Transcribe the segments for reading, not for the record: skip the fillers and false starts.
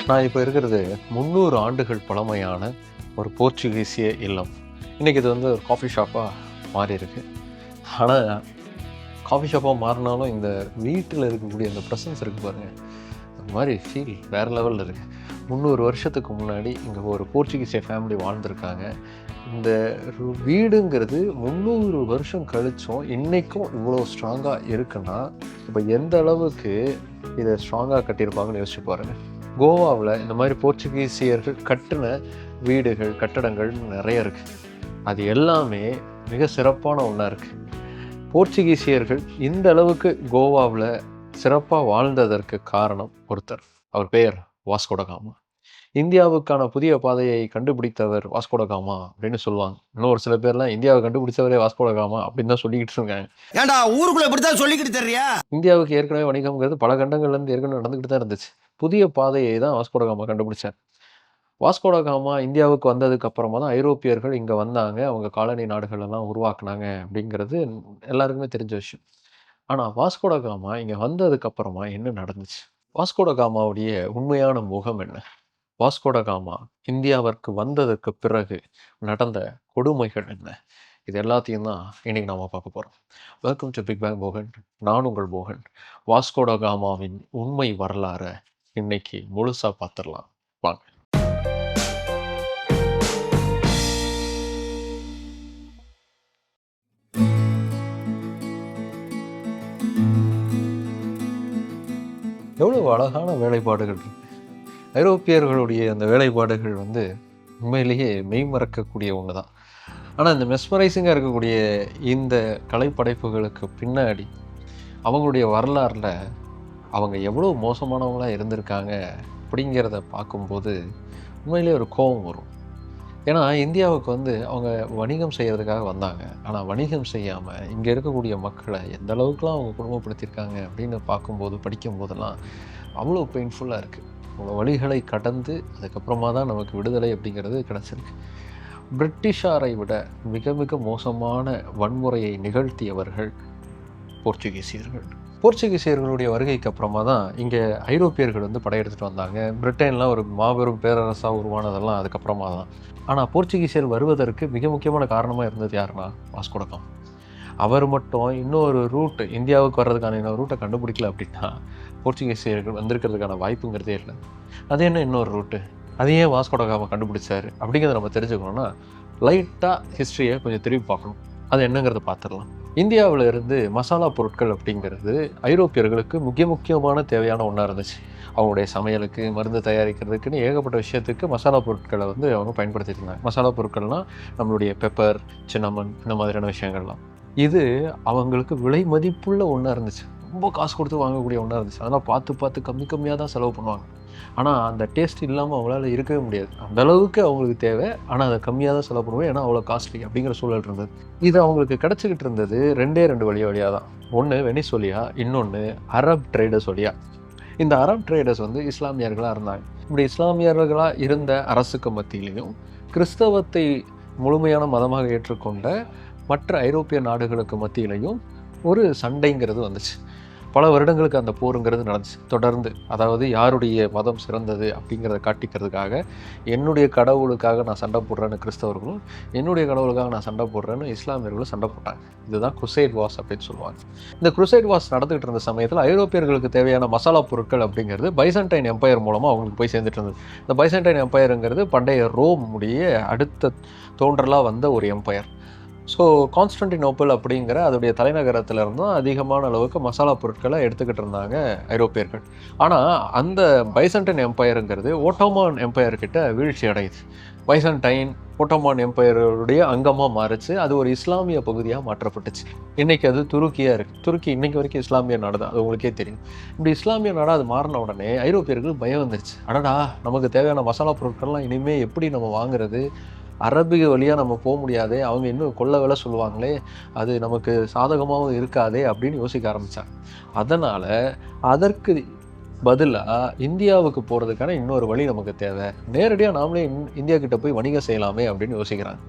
நான் இப்போ இருக்கிறது 300 ஆண்டுகள் பழமையான ஒரு போர்ச்சுகீசிய இல்லம். இன்றைக்கி இது வந்து ஒரு காஃபி ஷாப்பாக மாறி இருக்கு. ஆனால் காஃபி ஷாப்பாக மாறினாலும் இந்த வீட்டில் இருக்கக்கூடிய அந்த ப்ரெசன்ஸ் இருக்குது பாருங்கள், அந்த மாதிரி ஃபீல் வேறு லெவலில் இருக்குது. 300 வருஷத்துக்கு முன்னாடி இங்கே ஒரு போர்ச்சுகீசிய ஃபேமிலி வாழ்ந்துருக்காங்க. இந்த வீடுங்கிறது 300 வருஷம் கழிச்சும் இன்றைக்கும் இவ்வளோ ஸ்ட்ராங்காக இருக்குன்னா இப்போ எந்த அளவுக்கு இதை ஸ்ட்ராங்காக கட்டியிருப்பாங்கன்னு யோசிச்சு பாருங்கள். கோவாவில் இந்த மாதிரி போர்ச்சுகீசியர்கள் கட்டின வீடுகள் கட்டடங்கள் நிறைய இருக்குது. அது எல்லாமே மிக சிறப்பான ஒன்றா இருக்குது. போர்ச்சுகீசியர்கள் இந்த அளவுக்கு கோவாவில் சிறப்பாக வாழ்ந்ததற்கு காரணம் ஒருத்தர். அவர் பெயர் வாஸ்கோ ட காமா. இந்தியாவுக்கான புதிய பாதையை கண்டுபிடித்தவர் வாஸ்கோ ட காமா அப்படின்னு சொல்லுவாங்க. இன்னும் ஒரு சில பேர்லாம் இந்தியாவை கண்டுபிடிச்சவரே வாஸ்கோ ட காமா அப்படின்னு தான் சொல்லிக்கிட்டு இருக்காங்க. ஏன்டா ஊருக்குள்ள இப்படித்தான் சொல்லிக்கிட்டு தெரியா? இந்தியாவுக்கு ஏற்கனவே வணிகம்ங்கிறது பல கண்டங்கள்லேருந்து ஏற்கனவே நடந்துக்கிட்டு தான் இருந்துச்சு. புதிய பாதையை தான் வாஸ்கோ ட காமா கண்டுபிடிச்சார். வாஸ்கோ ட காமா இந்தியாவுக்கு வந்ததுக்கு அப்புறமா தான் ஐரோப்பியர்கள் இங்கே வந்தாங்க, அவங்க காலனி நாடுகள் எல்லாம் உருவாக்குனாங்க அப்படிங்கிறது எல்லாருக்குமே தெரிஞ்ச விஷயம். ஆனால் வாஸ்கோ ட காமா இங்கே வந்ததுக்கு அப்புறமா என்ன நடந்துச்சு? வாஸ்கோ ட காமாவுடைய உண்மையான முகம் என்ன? வாஸ்கோ ட காமா இந்தியாவிற்கு வந்ததற்கு பிறகு நடந்த கொடுமைகள் என்ன? இது எல்லாத்தையும் தான் இன்னைக்கு நாம பார்க்க போகிறோம். Welcome to big bang Bogan. நான் உங்கள் போகன். வாஸ்கோ ட காமாவின் உண்மை வரலாறை இன்னைக்கு முழுசாக பார்த்துடலாம் வாங்க. எவ்வளோ அழகான வேலைப்பாடுகள் இருக்கு. ஐரோப்பியர்களுடைய அந்த வேலைப்பாடுகள் வந்து உண்மையிலேயே மெய்மறக்கக்கூடிய ஒன்று தான். ஆனால் இந்த மெஸ்மரைசிங்காக இருக்கக்கூடிய இந்த கலைப்படைப்புகளுக்கு பின்னாடி அவங்களுடைய வரலாறில் அவங்க எவ்வளோ மோசமானவங்களாக இருந்திருக்காங்க அப்படிங்கிறத பார்க்கும்போது உண்மையிலே ஒரு கோபம் வரும். ஏன்னா இந்தியாவுக்கு வந்து அவங்க வணிகம் செய்கிறதுக்காக வந்தாங்க. ஆனால் வணிகம் செய்யாமல் இங்கே இருக்கக்கூடிய மக்களை எந்த அளவுக்குலாம் அவங்க குடும்பப்படுத்தியிருக்காங்க அப்படின்னு பார்க்கும்போது படிக்கும்போதெல்லாம் அவ்வளோ பெயின்ஃபுல்லாக இருக்குது. அவ்வளோ வழிகளை கடந்து அதுக்கப்புறமா தான் நமக்கு விடுதலை அப்படிங்கிறது கிடச்சிருக்கு. பிரிட்டிஷாரை விட மிக மிக மோசமான வன்முறையை நிகழ்த்தியவர்கள் போர்ச்சுகீசியர்கள். போர்ச்சுகீசியர்களுடைய வருகைக்கு அப்புறமா தான் இங்கே ஐரோப்பியர்கள் வந்து படையெடுத்துட்டு வந்தாங்க. பிரிட்டன்லாம் ஒரு மாபெரும் பேரரசாக உருவானதெல்லாம் அதுக்கப்புறமா தான். ஆனால் போர்ச்சுகீசியர் வருவதற்கு மிக முக்கியமான காரணமாக இருந்தது யாருன்னா வாஸ்கோ ட காமா. அவர் மட்டும் இன்னொரு ரூட்டு இந்தியாவுக்கு வர்றதுக்கான இன்னொரு ரூட்டை கண்டுபிடிக்கல அப்படின்னா போர்ச்சுகீசியர்கள் வந்திருக்கிறதுக்கான வாய்ப்புங்கிறதே இல்லை. அது என்ன இன்னொரு ரூட்டு? அது ஏன் வாஸ்கோ ட காமா கண்டுபிடிச்சார் அப்படிங்கிறத நம்ம தெரிஞ்சுக்கணும்னா லைட்டாக ஹிஸ்ட்ரியை கொஞ்சம் திரும்பி பார்க்கணும். அது என்னங்கிறத பார்த்துடலாம். இந்தியாவில் இருந்து மசாலா பொருட்கள் அப்படிங்கிறது ஐரோப்பியர்களுக்கு முக்கியமான தேவையான ஒன்றா இருந்துச்சு. அவங்களுடைய சமையலுக்கு, மருந்து தயாரிக்கிறதுக்குன்னு ஏகப்பட்ட விஷயத்துக்கு மசாலா பொருட்களை வந்து அவங்க பயன்படுத்திட்டு இருந்தாங்க. மசாலா பொருட்கள்னால் நம்மளுடைய பெப்பர், சின்னமன், இந்த மாதிரியான விஷயங்கள்லாம். இது அவங்களுக்கு விலை மதிப்புள்ள ஒன்றா இருந்துச்சு. ரொம்ப காசு கொடுத்து வாங்கக்கூடிய ஒன்றா இருந்துச்சு. அதெல்லாம் பார்த்து கம்மியாக தான் செலவு பண்ணுவாங்க. ஆனால் அந்த டேஸ்ட் இல்லாமல் அவங்களால இருக்கவே முடியாது. அந்த அளவுக்கு அவங்களுக்கு தேவை, ஆனால் அதை கம்மியாக தான் செலவு பண்ணுவேன், ஏன்னா அவ்வளோ காஸ்ட்லி அப்படிங்கிற சூழல் இருந்தது. இது அவங்களுக்கு கிடச்சிக்கிட்டு இருந்தது ரெண்டு வழியாக தான். ஒன்று வெனிசுலியா, இன்னொன்று அரப் ட்ரேடர்ஸ் வழியாக. இந்த அரப் ட்ரேடர்ஸ் வந்து இஸ்லாமியர்களாக இருந்தாங்க. இப்படி இஸ்லாமியர்களாக இருந்த அரசுக்கு மத்தியிலையும் கிறிஸ்தவத்தை முழுமையான மதமாக ஏற்றுக்கொண்ட மற்ற ஐரோப்பிய நாடுகளுக்கு மத்தியிலையும் ஒரு சண்டைங்கிறது வந்துச்சு. பல வருடங்களுக்கு அந்த போருங்கிறது நடந்துச்சு தொடர்ந்து. அதாவது யாருடைய மதம் சிறந்தது அப்படிங்கிறத காட்டிக்கிறதுக்காக என்னுடைய கடவுளுக்காக நான் சண்டை போடுறேன்னு கிறிஸ்தவர்களும், என்னுடைய கடவுளுக்காக நான் சண்டை போடுறேன்னு இஸ்லாமியர்களும் சண்டை போட்டாங்க. இதுதான் குருசைட் வார்ஸ் அப்படின்னு சொல்லுவாங்க. இந்த குருசைட் வார்ஸ் நடந்துகிட்டு இருந்த சமயத்தில் ஐரோப்பியர்களுக்கு தேவையான மசாலா பொருட்கள் அப்படிங்கிறது பைசன்டைன் எம்பையர் மூலமாக அவங்களுக்கு போய் சேர்ந்துட்டு இருந்தது. இந்த பைசன்டைன் எம்பையருங்கிறது பண்டைய ரோமுடைய அடுத்த தோன்றலாக வந்த ஒரு எம்பையர். ஸோ கான்ஸ்டன்டினோப்பிள் அப்படிங்கிற அதோடைய தலைநகரத்தில் இருந்தும் அதிகமான அளவுக்கு மசாலா பொருட்களை எடுத்துக்கிட்டு இருந்தாங்க ஐரோப்பியர்கள். ஆனால் அந்த பைசன்டைன் எம்பையருங்கிறது ஓட்டோமான் எம்பையர்கிட்ட வீழ்ச்சி அடையுது. பைசன்டைன் ஓட்டோமான் எம்பையருடைய அங்கமாக மாறிச்சு. அது ஒரு இஸ்லாமிய பகுதியாக மாற்றப்பட்டுச்சு. இன்றைக்கி அது துருக்கியாக இருக்குது. துருக்கி இன்றைக்கி வரைக்கும் இஸ்லாமிய நாடு தான், அது உங்களுக்கே தெரியும். இப்படி இஸ்லாமிய நாடாக அது மாறின உடனே ஐரோப்பியர்கள் பயம் வந்துருச்சு. அடடா, நமக்கு தேவையான மசாலா பொருட்கள்லாம் இனிமேல் எப்படி நம்ம வாங்குறது? அரபிக வழியாக நம்ம போக முடியாதே, அவங்க இன்னும் கொள்ள விலை சொல்லுவாங்களே, அது நமக்கு சாதகமாகவும் இருக்காதே அப்படின்னு யோசிக்க ஆரம்பித்தாங்க. அதனால் அதற்கு பதிலாக இந்தியாவுக்கு போகிறதுக்கான இன்னொரு வழி நமக்கு தேவை, நேரடியாக நாமளே இந்தியா கிட்ட போய் வணிகம் செய்யலாமே அப்படின்னு யோசிக்கிறாங்க.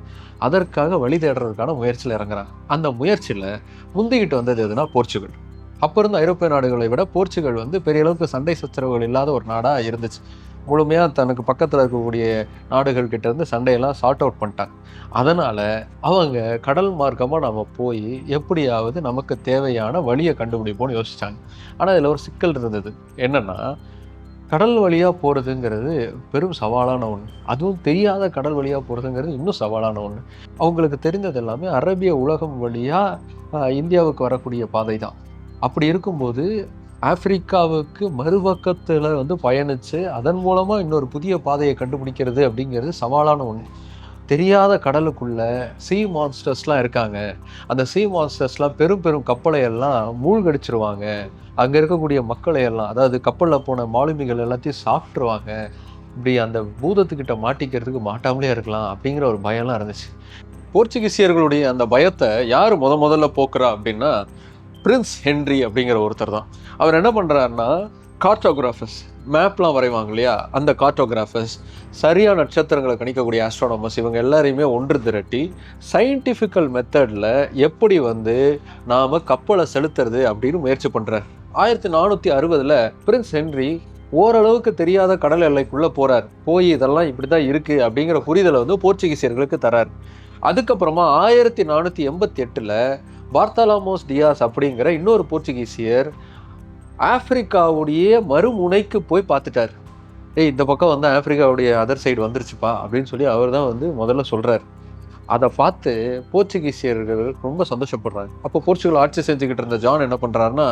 அதற்காக வழி தேடுறதுக்கான முயற்சியில் இறங்குறாங்க. அந்த முயற்சியில் முந்திக்கிட்டு வந்தது எதுனா போர்ச்சுகல். அப்போ இருந்த ஐரோப்பிய நாடுகளை விட போர்ச்சுகல் வந்து பெரிய அளவுக்கு சண்டை சச்சரவுகள் இல்லாத ஒரு நாடாக இருந்துச்சு. முழுமையாக தனக்கு பக்கத்தில் இருக்கக்கூடிய நாடுகள் கிட்ட இருந்து சண்டையெல்லாம் சார்ட் அவுட் பண்ணிட்டாங்க. அதனால் அவங்க கடல் மார்க்கமாக நம்ம போய் எப்படியாவது நமக்கு தேவையான வழியை கண்டுபிடிப்போம்னு யோசிச்சாங்க. ஆனால் இதில் ஒரு சிக்கல் இருந்தது. என்னென்னா, கடல் வழியாக போகிறதுங்கிறது பெரும் சவாலான ஒன்று. அதுவும் தெரியாத கடல் வழியாக போகிறதுங்கிறது இன்னும் சவாலான ஒன்று. அவங்களுக்கு தெரிந்தது எல்லாமே அரேபிய உலகம் வழியாக இந்தியாவுக்கு வரக்கூடிய பாதை தான். அப்படி இருக்கும்போது ஆப்பிரிக்காவுக்கு மறுபக்கத்தில் வந்து பயணித்து அதன் மூலமாக இன்னொரு புதிய பாதையை கண்டுபிடிக்கிறது அப்படிங்கிறது சவாலான ஒன்று. தெரியாத கடலுக்குள்ள சீ மான்ஸ்டர்ஸ்லாம் இருக்காங்க. அந்த சீ மான்ஸ்டர்ஸ்லாம் பெரும் பெரும் கப்பலை எல்லாம் மூழ்கடிச்சிருவாங்க. அங்கே இருக்கக்கூடிய மக்களை எல்லாம், அதாவது கப்பலில் போன மாலுமிகள் எல்லாத்தையும் சாப்பிட்ருவாங்க. இப்படி அந்த பூதத்துக்கிட்ட மாட்டிக்கிறதுக்கு மாட்டாமலே இருக்கலாம் அப்படிங்கிற ஒரு பயம்லாம் இருந்துச்சு. போர்ச்சுகீசியர்களுடைய அந்த பயத்தை யார் முதல்ல போக்குறா அப்படின்னா பிரின்ஸ் ஹென்றி அப்படிங்கிற ஒருத்தர் தான். அவர் என்ன பண்ணுறாருன்னா, கார்ட்டோகிராஃபர்ஸ், மேப்லாம் வரைவாங்க இல்லையா, அந்த கார்ட்டோகிராஃபர்ஸ், சரியான நட்சத்திரங்களை கணிக்கக்கூடிய ஆஸ்ட்ரானமர்ஸ், இவங்க எல்லாரையுமே ஒன்று திரட்டி சயின்டிஃபிக்கல் மெத்தடில் எப்படி வந்து நாம் கப்பலை செலுத்துறது அப்படின்னு முயற்சி பண்ணுறார். 1460 பிரின்ஸ் ஹென்றி ஓரளவுக்கு தெரியாத கடல் எல்லைக்குள்ளே போகிறார். போய் இதெல்லாம் இப்படி தான் இருக்குது அப்படிங்கிற புரிதலை வந்து போர்ச்சுகீசியர்களுக்கு தரார். அதுக்கப்புறமா 1488 பார்த்தலோமோஸ் டியாஸ் அப்படிங்கிற இன்னொரு போர்ச்சுகீசியர் ஆப்பிரிக்காவுடைய மறுமுனைக்கு போய் பார்த்துட்டார். இந்த பக்கம் வந்து ஆப்பிரிக்காவுடைய அதர் சைடு வந்துருச்சுப்பா அப்படின்னு சொல்லி அவர் தான் வந்து முதல்ல சொல்கிறார். அதை பார்த்து போர்ச்சுகீசியர்கள் ரொம்ப சந்தோஷப்படுறாங்க. அப்போ போர்ச்சுகல் ஆட்சி செஞ்சுக்கிட்டு இருந்த ஜான் என்ன பண்ணுறாருன்னா,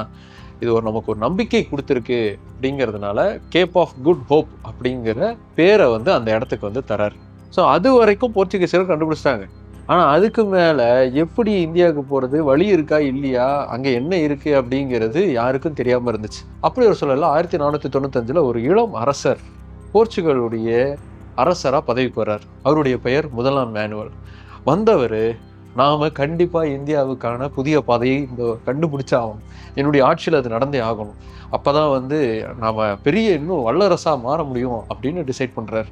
இது நமக்கு ஒரு நம்பிக்கை கொடுத்துருக்கு அப்படிங்கிறதுனால கேப் ஆஃப் குட் ஹோப் அப்படிங்கிற பேரை வந்து அந்த இடத்துக்கு வந்து தரார். ஸோ அது வரைக்கும் போர்ச்சுகீசியர்கள் கண்டுபிடிச்சிட்டாங்க. ஆனால் அதுக்கு மேலே எப்படி இந்தியாவுக்கு போகிறது, வழி இருக்கா இல்லையா, அங்கே என்ன இருக்குது அப்படிங்கிறது யாருக்கும் தெரியாமல் இருந்துச்சு. அப்படி ஒரு சூழலில் 1495 ஒரு இளம் அரசர் போர்ச்சுகலுடைய அரசராக பதவிக்கு வர்றார். அவருடைய பெயர் 1ஆம் மேனுவல். வந்தவர், நாம் கண்டிப்பாக இந்தியாவுக்கான புதிய பாதையை கண்டுபிடிச்சாகணும், என்னுடைய ஆட்சியில் அது நடந்தே ஆகணும், அப்போ தான் வந்து நாம் பெரிய இன்னும் வல்லரசாக மாற முடியும் அப்படின்னு டிசைட் பண்ணுறார்.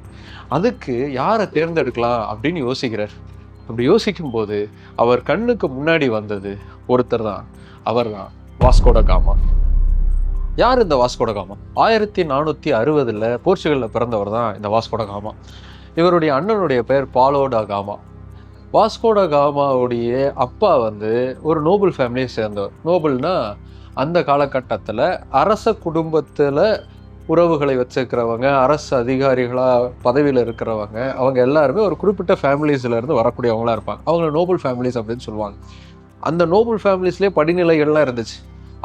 அதுக்கு யாரை தேர்ந்தெடுக்கலாம் அப்படின்னு யோசிக்கிறார். அப்படி யோசிக்கும்போது அவர் கண்ணுக்கு முன்னாடி வந்தது ஒருத்தர் தான். அவர் தான் வாஸ்கோ ட காமா. யார் இந்த வாஸ்கோ ட காமா? 1460 போர்ச்சுகலில் பிறந்தவர் தான் இந்த வாஸ்கோ ட காமா. இவருடைய அண்ணனுடைய பெயர் பாலோ ட காமா. வாஸ்கோ ட காமாவுடைய அப்பா வந்து ஒரு நோபல் ஃபேமிலியை சேர்ந்தவர். நோபல்னா அந்த காலகட்டத்தில் அரச குடும்பத்தில் உறவுகளை வச்சுருக்கிறவங்க, அரசு அதிகாரிகளாக பதவியில் இருக்கிறவங்க, அவங்க எல்லாருமே ஒரு குறிப்பிட்ட ஃபேமிலிஸ்லேருந்து வரக்கூடியவங்களாக இருப்பாங்க. அவங்கள நோபல் ஃபேமிலிஸ் அப்படின்னு சொல்லுவாங்க. அந்த நோபல் ஃபேமிலிஸ்லேயே படிநிலைகள்லாம் இருந்துச்சு.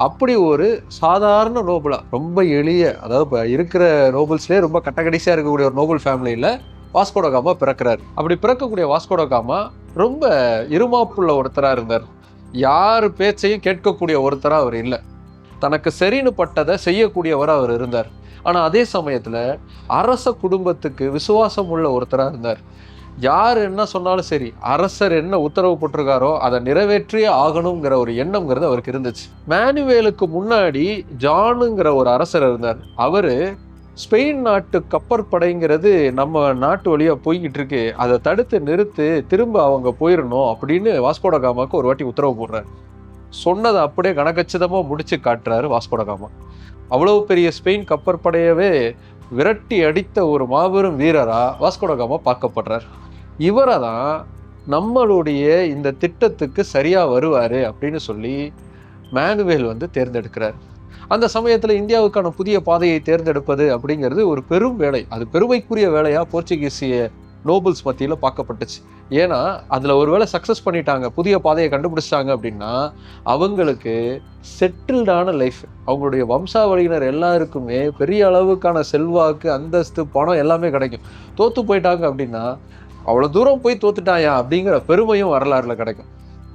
அப்படி ஒரு சாதாரண நோபலாக, ரொம்ப எளிய, அதாவது இப்போ இருக்கிற நோபல்ஸ்லேயே ரொம்ப கட்டக்கடிசியாக இருக்கக்கூடிய ஒரு நோபல் ஃபேமிலியில் வாஸ்கோ ட காமா பிறக்கிறார். அப்படி பிறக்கக்கூடிய வாஸ்கோ ட காமா ரொம்ப இருமாப்புள்ள ஒருத்தராக இருந்தார். யார் பேச்சையும் கேட்கக்கூடிய ஒருத்தராக அவர் இல்லை. தனக்கு சரின்னு பட்டதை செய்யக்கூடியவராக அவர் இருந்தார். ஆனால் அதே சமயத்தில் அரச குடும்பத்துக்கு விசுவாசம் உள்ள ஒருத்தராக இருந்தார். யார் என்ன சொன்னாலும் சரி, அரசர் என்ன உத்தரவு போட்டிருக்காரோ அதை நிறைவேற்றியே ஆகணுங்கிற ஒரு எண்ணம்ங்கிறது அவருக்கு இருந்துச்சு. மேனுவேலுக்கு முன்னாடி ஜானுங்கிற ஒரு அரசர் இருந்தார். அவர் ஸ்பெயின் நாட்டு கப்பற்படைங்கிறது நம்ம நாட்டு வழியாக போய்கிட்டு இருக்கு, அதை தடுத்து நிறுத்து, திரும்ப அவங்க போயிடணும் அப்படின்னு வாஸ்கோ ட காமாவுக்கு ஒரு வாட்டி உத்தரவு போடுறார். சொன்னதை அப்படியே கணக்கச்சிதமாக முடிச்சு காட்டுறாரு வாஸ்கோ ட காமா. அவ்வளோ பெரிய ஸ்பெயின் கப்பற்படையவே விரட்டி அடித்த ஒரு மாபெரும் வீரராக வாஸ்கோ ட காமா பார்க்கப்படுறார். இவரை தான் நம்மளுடைய இந்த திட்டத்துக்கு சரியாக வருவார் அப்படின்னு சொல்லி மேனுவேல் வந்து தேர்ந்தெடுக்கிறார். அந்த சமயத்தில் இந்தியாவுக்கான புதிய பாதையை தேர்ந்தெடுப்பது அப்படிங்கிறது ஒரு பெரும் வேலை, அது பெருமைக்குரிய வேலையாக போர்ச்சுகீசிய நோபல்ஸ் மத்தியில் பார்க்கப்பட்டுச்சு. ஏன்னா அதில் ஒரு வேளை சக்ஸஸ் பண்ணிட்டாங்க, புதிய பாதையை கண்டுபிடிச்சிட்டாங்க அப்படின்னா அவங்களுக்கு செட்டில்டான லைஃப், அவங்களுடைய வம்சாவளியினர் எல்லாருக்குமே பெரிய அளவுக்கான செல்வாக்கு, அந்தஸ்து, பணம் எல்லாமே கிடைக்கும். தோற்று போயிட்டாங்க அப்படின்னா அவ்வளோ தூரம் போய் தோத்துட்டாயா அப்படிங்கிற பெருமையும் வரலாறுல கிடைக்கும்.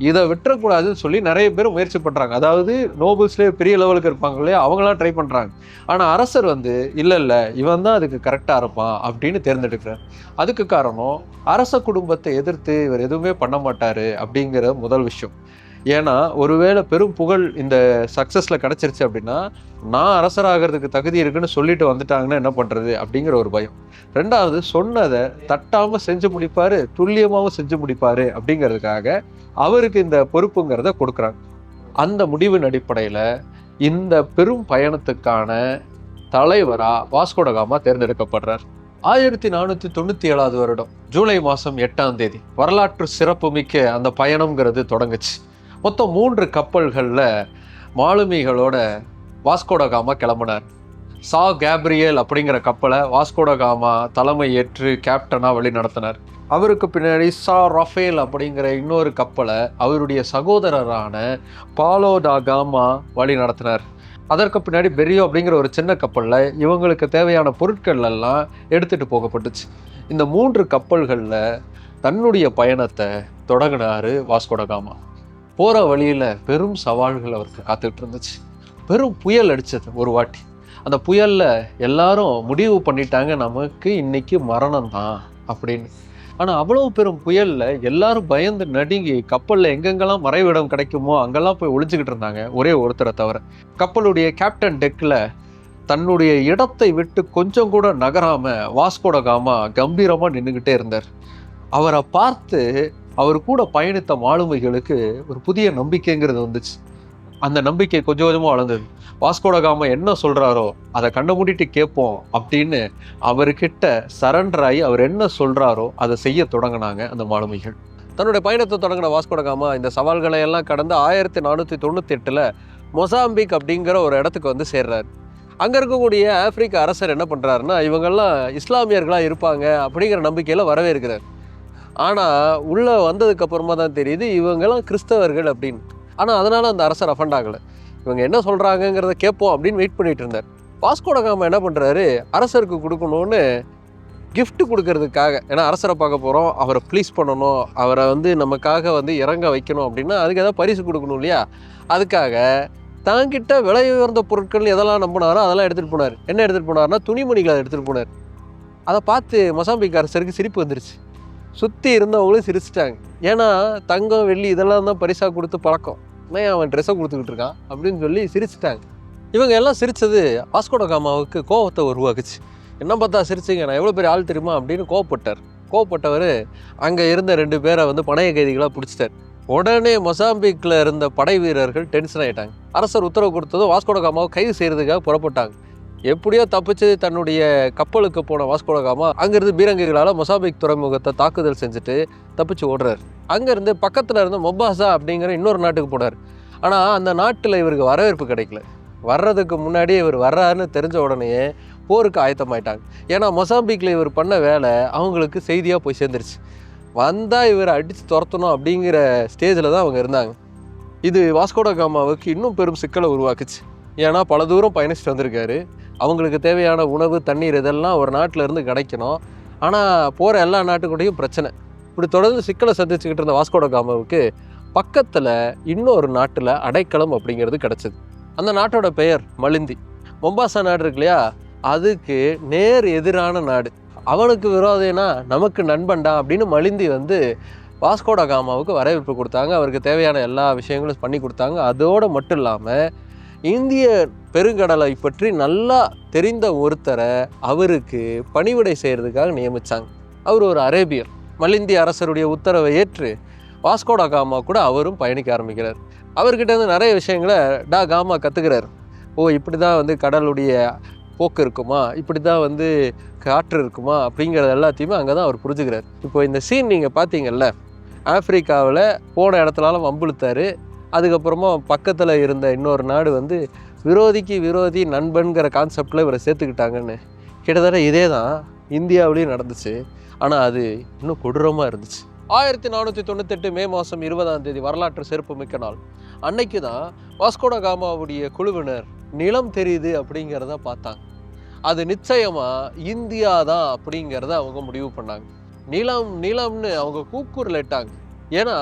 இதை விட்டுறக்கூடாதுன்னு சொல்லி நிறைய பேர் முயற்சி பண்ணுறாங்க. அதாவது நோபல்ஸ்லேயே பெரிய லெவலுக்கு இருப்பாங்க இல்லையா, அவங்களாம் ட்ரை பண்ணுறாங்க. ஆனால் அரசர் வந்து இல்லை இவன் தான் அதுக்கு கரெக்டாக இருப்பான் அப்படின்னு தேர்ந்தெடுக்கிறார். அதுக்கு காரணம், அரச குடும்பத்தை எதிர்த்து இவர் எதுவுமே பண்ண மாட்டார் அப்படிங்கிற முதல் விஷயம். ஏன்னா ஒருவேளை பெரும் புகழ் இந்த சக்ஸஸில் கிடச்சிருச்சு அப்படின்னா நான் அரசராகிறதுக்கு தகுதி இருக்குன்னு சொல்லிட்டு வந்துட்டாங்கன்னா என்ன பண்ணுறது அப்படிங்கிற ஒரு பயம். ரெண்டாவது, சொன்னதை தட்டாமல் செஞ்சு முடிப்பார், துல்லியமாகவும் செஞ்சு முடிப்பார் அப்படிங்கிறதுக்காக அவருக்கு இந்த பொறுப்புங்கிறத கொடுக்குறாங்க. அந்த முடிவின் அடிப்படையில் இந்த பெரும் பயணத்துக்கான தலைவரா வாஸ்கோடகாமா தேர்ந்தெடுக்கப்படுறார். 1497 வருடம் ஜூலை மாதம் 8ஆம் தேதி வரலாற்று சிறப்புமிக்க அந்த பயணம்ங்கிறது தொடங்குச்சு. மொத்தம் 3 கப்பல்களில் மாலுமிகளோட வாஸ்கோடகாமா கிளம்பினார். சா கேப்ரியல் அப்படிங்கிற கப்பலை வாஸ்கோடகாமா தலைமை ஏற்று கேப்டனாக வழி நடத்தினார். அவருக்கு பின்னாடி சா ரஃபேல் அப்படிங்கிற இன்னொரு கப்பலை அவருடைய சகோதரரான பாலோ டா காமா வழி நடத்தினார். அதற்கு பின்னாடி பெரியோ அப்படிங்கிற ஒரு சின்ன கப்பலில் இவங்களுக்கு தேவையான பொருட்கள் எல்லாம் எடுத்துகிட்டு போகப்பட்டுச்சு. இந்த 3 கப்பல்களில் தன்னுடைய பயணத்தை தொடங்கினார் வாஸ்கோடகாமா. போகிற வழியில் பெரும் சவால்கள் அவருக்கு காத்துட்டு இருந்துச்சு. பெரும் புயல் அடித்தது ஒரு வாட்டி. அந்த புயலில் எல்லாரும் முடிவு பண்ணிட்டாங்க, நமக்கு இன்னைக்கு மரணம் தான் அப்படின்னு. ஆனால் அவ்வளோ பெரும் புயலில் எல்லாரும் பயந்து நடுங்கி கப்பலில் எங்கெங்கெல்லாம் மறைவிடம் கிடைக்குமோ அங்கெல்லாம் போய் ஒளிஞ்சுக்கிட்டு இருந்தாங்க, ஒரே ஒருத்தரை தவிர. கப்பலுடைய கேப்டன் டெக்கில் தன்னுடைய இடத்தை விட்டு கொஞ்சம் கூட நகராமல் வாஸ்கோடகாமா கம்பீரமாக நின்றுக்கிட்டே இருந்தார். அவரை பார்த்து அவர் கூட பயணித்த மாலுமிகளுக்கு ஒரு புதிய நம்பிக்கைங்கிறது வந்துச்சு. அந்த நம்பிக்கை கொஞ்சம் கொஞ்சமாக வளர்ந்தது. வாஸ்கோடகாமா என்ன சொல்கிறாரோ அதை கண்ணை மூடிட்டு கேட்போம் அப்படின்னு அவர்கிட்ட சரண்டர் ஆகி அவர் என்ன சொல்கிறாரோ அதை செய்ய தொடங்கினாங்க அந்த மாலுமிகள். தன்னுடைய பயணத்தை தொடங்கின வாஸ்கோடகாமா இந்த சவால்களை எல்லாம் கடந்து 1498 மொசாம்பிக் அப்படிங்கிற ஒரு இடத்துக்கு வந்து சேர்றாரு. அங்கே இருக்கக்கூடிய ஆப்பிரிக்க அரசர் என்ன பண்ணுறாருன்னா, இவங்கெல்லாம் இஸ்லாமியர்களாக இருப்பாங்க அப்படிங்கிற நம்பிக்கையில் வரவேற்கிறார். ஆனால் உள்ளே வந்ததுக்கப்புறமா தான் தெரியுது இவங்கெல்லாம் கிறிஸ்தவர்கள் அப்படின்னு. ஆனால் அதனால் அந்த அரசர் அஃபண்ட் ஆகலை. இவங்க என்ன சொல்கிறாங்கங்கிறத கேட்போம் அப்படின்னு வெயிட் பண்ணிட்டு இருந்தார். வாஸ்கோடகாமா என்ன பண்ணுறாரு, அரசருக்கு கொடுக்கணும்னு கிஃப்ட் கொடுக்கறதுக்காக, ஏன்னா அரசரை பார்க்க போகிறோம், அவரை ப்ளீஸ் பண்ணணும், அவரை வந்து நமக்காக வந்து இறங்க வைக்கணும் அப்படின்னா அதுக்கு ஏதாவது பரிசு கொடுக்கணும் இல்லையா, அதுக்காக தாங்கிட்ட விலை உயர்ந்த பொருட்கள் எதெல்லாம் நம்பினாரோ அதெல்லாம் எடுத்துகிட்டு போனார். என்ன எடுத்துகிட்டு போனார்னா துணிமணிகளை எடுத்துகிட்டு போனார். அதை பார்த்து மொசாம்பிக் அரசருக்கு சிரிப்பு வந்துருச்சு. சுற்றி இருந்தவங்களும் சிரிச்சிட்டாங்க. ஏன்னா தங்கம் வெள்ளி இதெல்லாம் தான் பரிசாக கொடுத்து பழக்கம், ஏன் அவன் ட்ரெஸ்ஸை கொடுத்துக்கிட்டு இருக்கான் அப்படின்னு சொல்லி சிரிச்சிட்டாங்க. இவங்க எல்லாம் சிரித்தது வாஸ்கோடகாமாவுக்கு கோபத்தை உருவாக்குச்சு. என்ன பார்த்தா சிரிச்சிங்க, நான் எவ்வளோ பெரிய ஆள் தெரியுமா அப்படின்னு கோவப்பட்டவர் அங்கே இருந்த 2 பேரை வந்து பணைய கைதிகளாக பிடிச்சிட்டார். உடனே மொசாம்பிக்கில் இருந்த படை வீரர்கள் டென்ஷன் ஆகிட்டாங்க. அரசர் உத்தரவு கொடுத்ததும் வாஸ்கோடகாமாவை கைது செய்கிறதுக்காக புறப்பட்டாங்க. எப்படியோ தப்பிச்சு தன்னுடைய கப்பலுக்கு போன வாஸ்கோடகாமா அங்கேருந்து பீரங்கிகளால் மொசாம்பிக் துறைமுகத்தை தாக்குதல் செஞ்சுட்டு தப்பிச்சு ஓடுறாரு. அங்கேருந்து பக்கத்தில் இருந்த மொம்பாசா அப்படிங்கிற இன்னொரு நாட்டுக்கு போனார். ஆனால் அந்த நாட்டில் இவருக்கு வரவேற்பு கிடைக்கல. வர்றதுக்கு முன்னாடி இவர் வர்றாருன்னு தெரிஞ்ச உடனேயே போருக்கு ஆயத்தமாயிட்டாங்க. ஏன்னா மொசாம்பிக்கில் இவர் பண்ண வேலை அவங்களுக்கு செய்தியாக போய் சேர்ந்துருச்சு. வந்தால் இவரை அடித்து துரத்தணும் அப்படிங்கிற ஸ்டேஜில் தான் அவங்க இருந்தாங்க. இது வாஸ்கோடகாமாவுக்கு இன்னும் பெரும் சிக்கலை உருவாக்குச்சு. ஏன்னா பல தூரம் பயணிச்சுட்டு வந்திருக்காரு. அவங்களுக்கு தேவையான உணவு தண்ணீர் இதெல்லாம் ஒரு நாட்டில் இருந்து கிடைக்கணும். ஆனால் போகிற எல்லா நாட்டுக்கூடையும் பிரச்சனை. இப்படி தொடர்ந்து சிக்கலை சந்திச்சுக்கிட்டு இருந்த வாஸ்கோடகாமாவுக்கு பக்கத்தில் இன்னொரு நாட்டில் அடைக்கலம் அப்படிங்கிறது கிடச்சிது. அந்த நாட்டோட பெயர் மலிந்தி. மொம்பாசா நாடு இருக்கு இல்லையா, அதுக்கு நேர் எதிரான நாடு. அவனுக்கு விரோதம்னா நமக்கு நண்பன்டா அப்படின்னு மலிந்தி வந்து வாஸ்கோடகாமாவுக்கு வரவேற்பு கொடுத்தாங்க. அவருக்கு தேவையான எல்லா விஷயங்களும் பண்ணி கொடுத்தாங்க. அதோடு மட்டும் இல்லாமல் இந்திய பெருங்கடலை பற்றி நல்லா தெரிந்த ஒருத்தரை அவருக்கு பணிவிடை செய்கிறதுக்காக நியமித்தாங்க. அவர் ஒரு அரேபியர். மலிந்தி அரசருடைய உத்தரவை ஏற்று வாஸ்கோடகாமா கூட அவரும் பயணிக்க ஆரம்பிக்கிறார். அவர்கிட்ட இருந்து நிறைய விஷயங்களை டா காமா கற்றுக்கிறார். இப்படி தான் வந்து கடலுடைய போக்கு இருக்குமா, இப்படி தான் வந்து காற்று இருக்குமா அப்படிங்கிறது எல்லாத்தையுமே அங்கே தான் அவர் புரிஞ்சுக்கிறார். இப்போ இந்த சீன் நீங்கள் பார்த்தீங்கல்ல, ஆப்பிரிக்காவில் போன இடத்துலாலும் வம்பிழுத்தார். அதுக்கப்புறமா பக்கத்தில் இருந்த இன்னொரு நாடு வந்து விரோதிக்கு விரோதி நண்பன்கிற கான்செப்டில் இவரை சேர்த்துக்கிட்டாங்கன்னு. கிட்டத்தட்ட இதே தான் இந்தியாவிலையும் நடந்துச்சு. ஆனால் அது இன்னும் கொடூரமாக இருந்துச்சு. 1498 மே மாதம் 20ஆம் தேதி வரலாற்று சிறப்புமிக்க நாள். அன்னைக்கு தான் வாஸ்கோடகாமாவுடைய குழுவினர் நிலம் தெரியுது அப்படிங்கிறத பார்த்தாங்க. அது நிச்சயமாக இந்தியா தான் அப்படிங்கிறத அவங்க முடிவு பண்ணாங்க. நிலம்னு அவங்க கூக்குரல் இட்டாங்க. ஏன்னா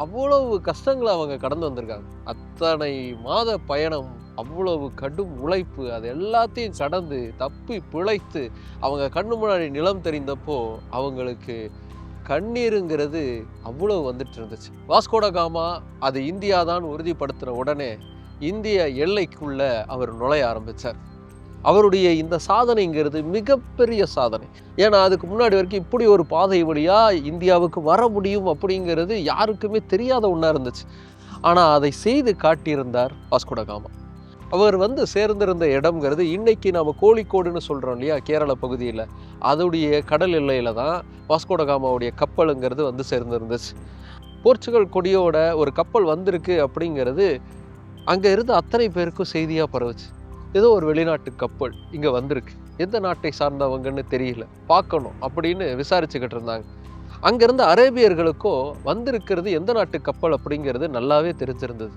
அவ்வளவு கஷ்டங்களை அவங்க கடந்து வந்திருக்காங்க. அத்தனை மாத பயணம், அவ்வளவு கடும் உழைப்பு, அது எல்லாத்தையும் கடந்து தப்பி பிழைத்து அவங்க கண்ணு முன்னாடி நிலம் தெரிந்தப்போ அவங்களுக்கு கண்ணீருங்கிறது அவ்வளவு வந்துட்டு இருந்துச்சு. வாஸ்கோடகாமா அது இந்தியா தான் உறுதிப்படுத்தின உடனே இந்திய எல்லைக்குள்ள அவர் நுழைய ஆரம்பித்தார். அவருடைய இந்த சாதனைங்கிறது மிகப்பெரிய சாதனை. ஏன்னா அதுக்கு முன்னாடி வரைக்கும் இப்படி ஒரு பாதை வழியாக இந்தியாவுக்கு வர முடியும் அப்படிங்கிறது யாருக்குமே தெரியாத ஒன்றா இருந்துச்சு. ஆனால் அதை செய்து காட்டியிருந்தார் வாஸ்கோடகாமா. அவர் வந்து சேர்ந்திருந்த இடம்ங்கிறது இன்னைக்கு நம்ம கோழிக்கோடுன்னு சொல்கிறோம் இல்லையா, கேரள பகுதியில், அதோடைய கடல் எல்லையில் தான் வாஸ்கோட காமாவுடைய கப்பலுங்கிறது வந்து சேர்ந்துருந்துச்சு. போர்ச்சுகல் கொடியோட ஒரு கப்பல் வந்திருக்கு அப்படிங்கிறது அங்கே இருந்து அத்தனை பேருக்கும் செய்தியாக பரவுச்சு. ஏதோ ஒரு வெளிநாட்டு கப்பல் இங்கே வந்திருக்கு, எந்த நாட்டை சார்ந்தவங்கன்னு தெரியல, பார்க்கணும் அப்படின்னு விசாரிச்சுக்கிட்டு இருந்தாங்க. அங்கேருந்து அரேபியர்களுக்கும் வந்திருக்கிறது எந்த நாட்டு கப்பல் அப்படிங்கிறது நல்லாவே தெரிஞ்சிருந்தது.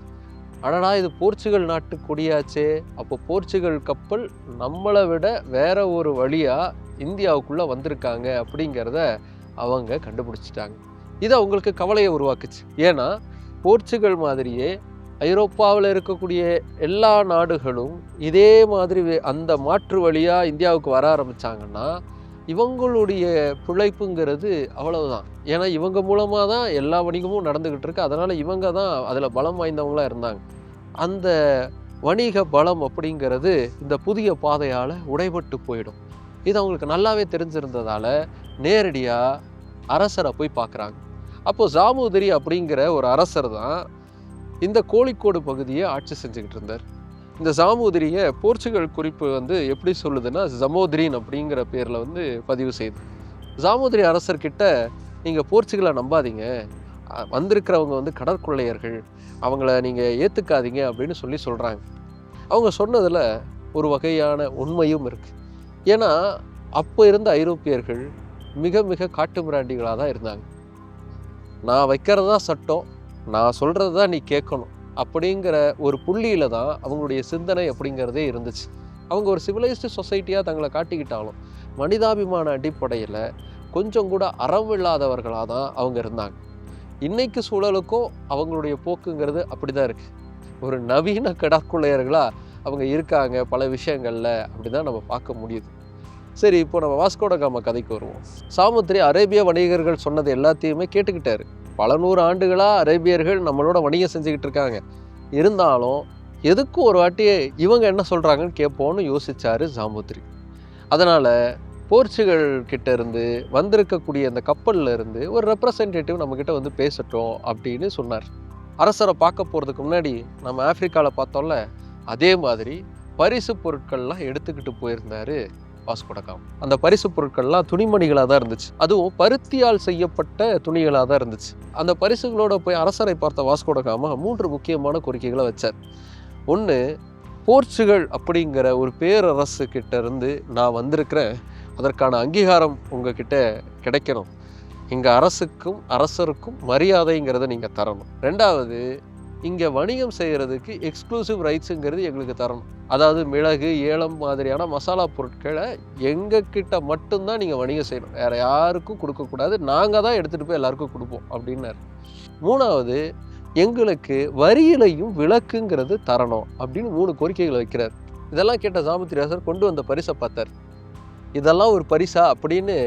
அடடா, இது போர்ச்சுகல் நாட்டு கொடியாச்சே, அப்போ போர்ச்சுகல் கப்பல் நம்மளை விட வேற ஒரு வழியாக இந்தியாவுக்குள்ளே வந்திருக்காங்க அப்படிங்கிறத அவங்க கண்டுபிடிச்சிட்டாங்க. இது அவங்களுக்கு கவலையை உருவாக்குச்சு. ஏன்னா போர்ச்சுகல் மாதிரியே ஐரோப்பாவில் இருக்கக்கூடிய எல்லா நாடுகளும் இதே மாதிரி அந்த மாற்று வழியாக இந்தியாவுக்கு வர ஆரம்பித்தாங்கன்னா இவங்களுடைய பிழைப்புங்கிறது அவ்வளவுதான். ஏன்னா இவங்க மூலமாக தான் எல்லா வணிகமும் நடந்துக்கிட்டு இருக்கு. அதனால் இவங்க தான் அதில் பலம் வாய்ந்தவங்களாக இருந்தாங்க. அந்த வணிக பலம் அப்படிங்கிறது இந்த புதிய பாதையால் உடைபட்டு போயிடும். இது அவங்களுக்கு நல்லாவே தெரிஞ்சிருந்ததால் நேரடியாக அரசரை போய் பார்க்குறாங்க. அப்போது சாமுதிரி அப்படிங்கிற ஒரு அரசர் தான் இந்த கோழிக்கோடு பகுதியை ஆட்சி செஞ்சுக்கிட்டு இருந்தார். இந்த சாமுதிரியை போர்ச்சுகல் குறிப்பு வந்து எப்படி சொல்லுதுன்னா ஜமோத்ரின் அப்படிங்கிற பேரில் வந்து பதிவு செய்யுது. சாமுதிரி அரசர்கிட்ட நீங்கள் போர்ச்சுகலை நம்பாதீங்க, வந்திருக்கிறவங்க வந்து கடற்கொள்ளையர்கள், அவங்கள நீங்கள் ஏற்றுக்காதீங்க அப்படின்னு சொல்கிறாங்க. அவங்க சொன்னதில் ஒரு வகையான உண்மையும் இருக்குது. ஏன்னா அப்போ இருந்த ஐரோப்பியர்கள் மிக மிக காட்டு மிராண்டிகளாக தான் இருந்தாங்க. நான் வைக்கிறது தான் சட்டம், நான் சொல்கிறது தான் நீ கேட்கணும் அப்படிங்கிற ஒரு புள்ளியில் தான் அவங்களுடைய சிந்தனை அப்படிங்கிறதே இருந்துச்சு. அவங்க ஒரு சிவிலைஸ்டு சொசைட்டியாக தங்களை காட்டிக்கிட்டாலும் மனிதாபிமான அடிப்படையில் கொஞ்சம் கூட அறம் இல்லாதவர்களாக தான் அவங்க இருந்தாங்க. இன்னைக்கு சூழலுக்கும் அவங்களுடைய போக்குங்கிறது அப்படி தான் இருக்குது. ஒரு நவீன கடற்கொள்ளையர்களாக அவங்க இருக்காங்க பல விஷயங்களில், அப்படி தான் நம்ம பார்க்க முடியுது. சரி, இப்போ நம்ம வாஸ்கோட காமா கதைக்கு வருவோம். சாமுத்திரி அரேபிய வணிகர்கள் சொன்னது எல்லாத்தையுமே கேட்டுக்கிட்டாரு. பல நூறு ஆண்டுகளாக அரேபியர்கள் நம்மளோட வணிகம் செஞ்சுக்கிட்டு இருக்காங்க. இருந்தாலும் எதுக்கும் ஒரு வாட்டி இவங்க என்ன சொல்கிறாங்கன்னு கேட்போன்னு யோசிச்சாரு சாமுத்திரி. அதனால் போர்ச்சுகல் கிட்ட இருந்து வந்திருக்கக்கூடிய அந்த கப்பலில் இருந்து ஒரு ரெப்ரசன்டேட்டிவ் நம்மக்கிட்ட வந்து பேசட்டும் அப்படின்னு சொன்னார். அரசரை பார்க்க போகிறதுக்கு முன்னாடி நம்ம ஆப்பிரிக்காவில் பார்த்தோம்ல, அதே மாதிரி பரிசு பொருட்கள்லாம் எடுத்துக்கிட்டு போயிருந்தாரு வாஸ்கோட காமா. அந்த பரிசு பொருட்கள்லாம் துணிமணிகளாக தான் இருந்துச்சு. அதுவும் பருத்தியால் செய்யப்பட்ட துணிகளாக தான் இருந்துச்சு. அந்த பரிசுகளோட போய் அரசரை பார்த்த வாஸ்கோட காமா 3 முக்கியமான கோரிக்கைகளை வச்சார். ஒன்று, போர்ச்சுகல் அப்படிங்கிற ஒரு பேரரசு கிட்ட இருந்து நான் வந்திருக்கிறேன், அதற்கான அங்கீகாரம் உங்ககிட்ட கிடைக்கணும். இங்கே அரசுக்கும் அரசருக்கும் மரியாதைங்கிறத நீங்கள் தரணும். 2வது, இங்கே வணிகம் செய்கிறதுக்கு எக்ஸ்க்ளூசிவ் ரைட்ஸுங்கிறது எங்களுக்கு தரணும். அதாவது மிளகு, ஏலம் மாதிரியான மசாலா பொருட்களை எங்ககிட்ட மட்டும்தான் நீங்கள் வணிகம் செய்யணும், வேறு யாருக்கும் கொடுக்கக்கூடாது, நாங்கள் தான் எடுத்துகிட்டு போய் எல்லாருக்கும் கொடுப்போம் அப்படின்னாரு. 3வது, எங்களுக்கு வரியிலையும் விலக்குங்கிறது தரணும் அப்படின்னு 3 கோரிக்கைகளை வைக்கிறார். இதெல்லாம் கேட்ட சாமுத்திரி அரசர் கொண்டு வந்த பரிசை பார்த்தார். இதெல்லாம் ஒரு பரிசா அப்படின்னு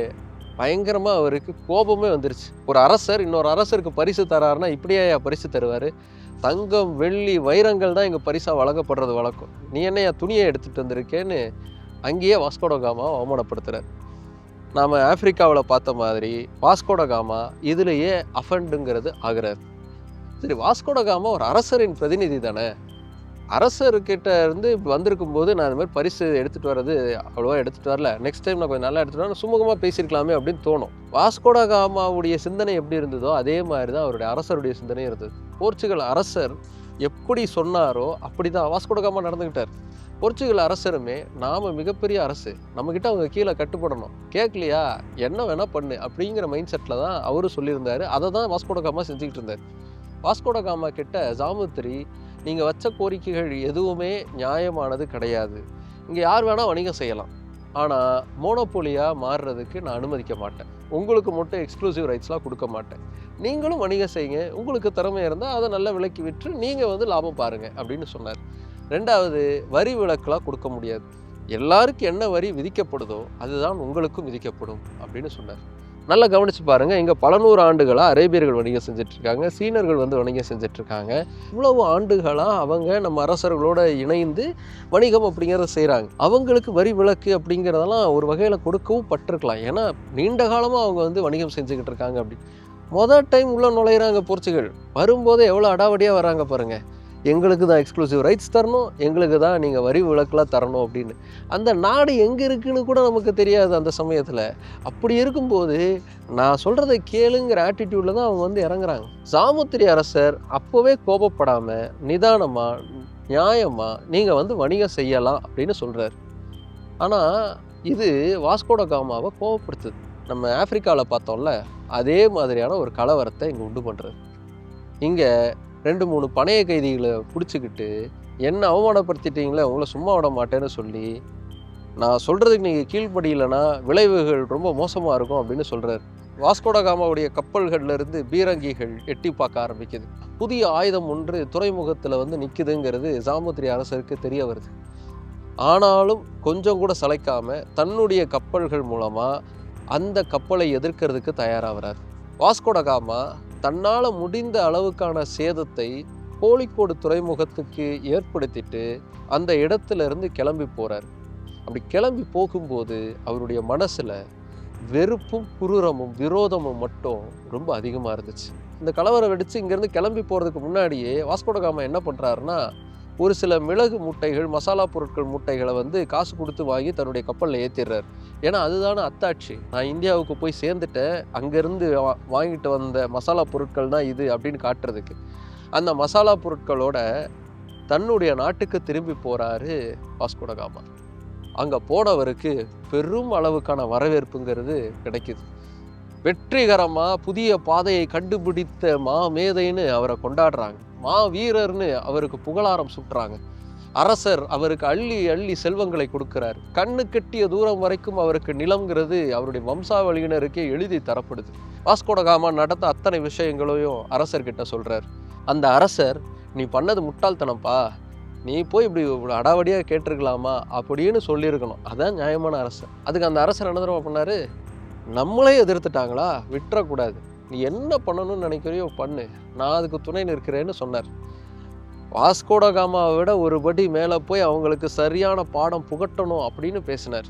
பயங்கரமாக அவருக்கு கோபமே வந்துருச்சு. ஒரு அரசர் இன்னொரு அரசருக்கு பரிசு தராருன்னா இப்படியா பரிசு தருவார்? தங்கம், வெள்ளி, வைரங்கள் தான் எங்கள் பரிசாக வழங்கப்படுறது வழக்கம். நீ என்னையா துணியை எடுத்துகிட்டு வந்திருக்கேன்னு அங்கேயே வாஸ்கோட காமாவை அவமானப்படுத்துகிறார். நாம் ஆப்பிரிக்காவில் பார்த்த மாதிரி வாஸ்கோட காமா இதுலேயே அஃபண்டுங்கிறது ஆகிறார். சரி, வாஸ்கோட காமா ஒரு அரசரின் பிரதிநிதி தானே, அரசர்கிட்ட இருந்து வந்திருக்கும் போது நான் இந்த மாதிரி பரிசு எடுத்துகிட்டு வர்றது அவ்வளோவா எடுத்துகிட்டு வரல, நெக்ஸ்ட் டைம் நான் கொஞ்சம் நல்லா எடுத்துகிட்டு வரேன், சுமூகமாக பேசியிருக்கலாமே அப்படின்னு தோணும். வாஸ்கோட காமாவுடைய சிந்தனை எப்படி இருந்ததோ அதே மாதிரி தான் அவருடைய அரசருடைய சிந்தனை இருந்தது. போர்ச்சுகல் அரசர் எப்படி சொன்னாரோ அப்படி தான் வாஸ்கோட காமா நடந்துக்கிட்டார். போர்ச்சுகல் அரசருமே நாம் மிகப்பெரிய அரசு, நம்மக்கிட்ட அவங்க கீழே கட்டுப்படணும், கேட்கலையா என்ன வேணால் பண்ணு அப்படிங்கிற மைண்ட் செட்டில் தான் அவரும் சொல்லியிருந்தார். அதை தான் வாஸ்கோட காமா செஞ்சுக்கிட்டு இருந்தார். வாஸ்கோட காமா கிட்ட சாமுத்திரி, நீங்கள் வச்ச கோரிக்கைகள் எதுவுமே நியாயமானது கிடையாது, இங்கே யார் வேணால் வணிகம் செய்யலாம், ஆனால் மோனோபோலியாக மாறுறதுக்கு நான் அனுமதிக்க மாட்டேன், உங்களுக்கு மட்டும் எக்ஸ்க்ளூசிவ் ரைட்ஸ்லாம் கொடுக்க மாட்டேன், நீங்களும் வணிகம் செய்யுங்க, உங்களுக்கு திறமை இருந்தால் அதை நல்லா விலைக்கு விற்று நீங்கள் வந்து லாபம் பாருங்கள் அப்படின்னு சொன்னார். 2வது, வரி விலக்கெலாம் கொடுக்க முடியாது, எல்லாருக்கும் என்ன வரி விதிக்கப்படுதோ அதுதான் உங்களுக்கும் விதிக்கப்படும் அப்படின்னு சொன்னார். நல்லா கவனித்து பாருங்கள், இங்கே பல நூறு ஆண்டுகளாக அரேபியர்கள் வணிகம் செஞ்சிட்ருக்காங்க, சீனர்கள் வந்து வணிகம் செஞ்சிட்ருக்காங்க. இவ்வளவு ஆண்டுகளாக அவங்க நம்ம அரசர்களோடு இணைந்து வணிகம் அப்படிங்கிறத செய்கிறாங்க. அவங்களுக்கு வரி விலக்கு அப்படிங்கிறதெல்லாம் ஒரு வகையில் கொடுக்கவும் பட்டிருக்கலாம், ஏன்னா நீண்ட காலமாக அவங்க வந்து வணிகம் செஞ்சுக்கிட்டு இருக்காங்க. அப்படி மொதல் டைம் உள்ளே நுழையிறாங்க போர்ச்சுகல், வரும்போது எவ்வளோ அடாவடியாக வராங்க பாருங்கள். எங்களுக்கு தான் எக்ஸ்க்ளூசிவ் ரைட்ஸ் தரணும், எங்களுக்கு தான் நீங்கள் வரி விலக்குலாம் தரணும் அப்படின்னு. அந்த நாடு எங்கே இருக்குன்னு கூட நமக்கு தெரியாது அந்த சமயத்தில். அப்படி இருக்கும்போது நான் சொல்கிறத கேளுங்கிற ஆட்டிடியூடில் தான் அவங்க வந்து இறங்குறாங்க. சாமுத்திரி அரசர் அப்போவே கோபப்படாமல் நிதானமாக நியாயமாக நீங்கள் வந்து வணிகம் செய்யலாம் அப்படின்னு சொல்கிறார். ஆனால் இது வாஸ்கோட காமாவை கோபப்படுத்துது. நம்ம ஆப்பிரிக்காவில் பார்த்தோம்ல, அதே மாதிரியான ஒரு கலவரத்தை இங்கே உண்டு பண்ணுறது. இங்கே 2-3 பணைய கைதிகளை பிடிச்சிக்கிட்டு என்ன அவமானப்படுத்திட்டீங்களே, உங்களை சும்மா விட மாட்டேன்னு சொல்லி, நான் சொல்கிறதுக்கு நீங்கள் கீழ்ப்படியலைன்னா விளைவுகள் ரொம்ப மோசமாக இருக்கும் அப்படின்னு சொல்கிறார். வாஸ்கோட காமாவுடைய கப்பல்கள்லேருந்து பீரங்கிகள் எட்டி பார்க்க ஆரம்பிக்குது. புதிய ஆயுதம் ஒன்று துறைமுகத்தில் வந்து நிற்குதுங்கிறது சாமுத்திரி அரசருக்கு தெரிய வருது. ஆனாலும் கொஞ்சம் கூட சளைக்காமல் தன்னுடைய கப்பல்கள் மூலமாக அந்த கப்பலை எதிர்க்கிறதுக்கு தயாராகிறார். வாஸ்கோட காமா தன்னால் முடிந்த அளவுக்கான சேதத்தை கோழிக்கோடு துறைமுகத்துக்கு ஏற்படுத்திட்டு அந்த இடத்துல இருந்து கிளம்பி போகிறார். அப்படி கிளம்பி போகும்போது அவருடைய மனசில் வெறுப்பும் குரூரமும் விரோதமும் மட்டும் ரொம்ப அதிகமாக இருந்துச்சு. இந்த கலவரம் வெடித்து இங்கேருந்து கிளம்பி போகிறதுக்கு முன்னாடியே வாஸ்கோட காமா என்ன பண்ணுறாருன்னா, ஒரு சில மிளகு மூட்டைகள், மசாலா பொருட்கள் மூட்டைகளை வந்து காசு கொடுத்து வாங்கி தன்னுடைய கப்பலில் ஏற்றிடுறார். ஏன்னா அதுதானே அத்தாட்சி, நான் இந்தியாவுக்கு போய் சேர்ந்துட்டேன், அங்கேருந்து வாங்கிட்டு வந்த மசாலா பொருட்கள் தான் இது அப்படின்னு காட்டுறதுக்கு. அந்த மசாலா பொருட்களோட தன்னுடைய நாட்டுக்கு திரும்பி போகிறாரு வாஸ்கோட காமா. அங்கே போனவருக்கு பெரும் அளவுக்கான வரவேற்புங்கிறது கிடைக்குது. வெற்றிகரமாக புதிய பாதையை கண்டுபிடித்த மேதைன்னு அவரை கொண்டாடுறாங்க. வீரர்னு அவருக்கு புகழாரம் சுட்டுறாங்க. அரசர் அவருக்கு அள்ளி அள்ளி செல்வங்களை கொடுக்கிறார். கண்ணு கெட்டிய தூரம் வரைக்கும் அவருக்கு நிலம்ங்கிறது அவருடைய வம்சாவளியினருக்கே எழுதி தரப்படுது. வாஸ்கோட காமா நடந்த அத்தனை விஷயங்களையும் அரசர்கிட்ட சொல்றார். அந்த அரசர், நீ பண்ணது முட்டாள்தனப்பா, நீ போய் இப்படி அடாவடியாக கேட்டிருக்கலாமா அப்படின்னு சொல்லியிருக்கணும். அதான் நியாயமான அரசர். அதுக்கு அந்த அரசர் என்ன தடவை பண்ணாரு, நம்மளே எதிர்த்துட்டாங்களா, விட்டுறக்கூடாது, நீ என்ன பண்ணணும்னு நினைக்கிறியோ பண்ணு, நான் அதுக்கு துணை நிற்கிறேன்னு சொன்னார். வாஸ்கோட காமாவை விட ஒரு படி மேலே போய் அவங்களுக்கு சரியான பாடம் புகட்டணும் அப்படின்னு பேசினார்.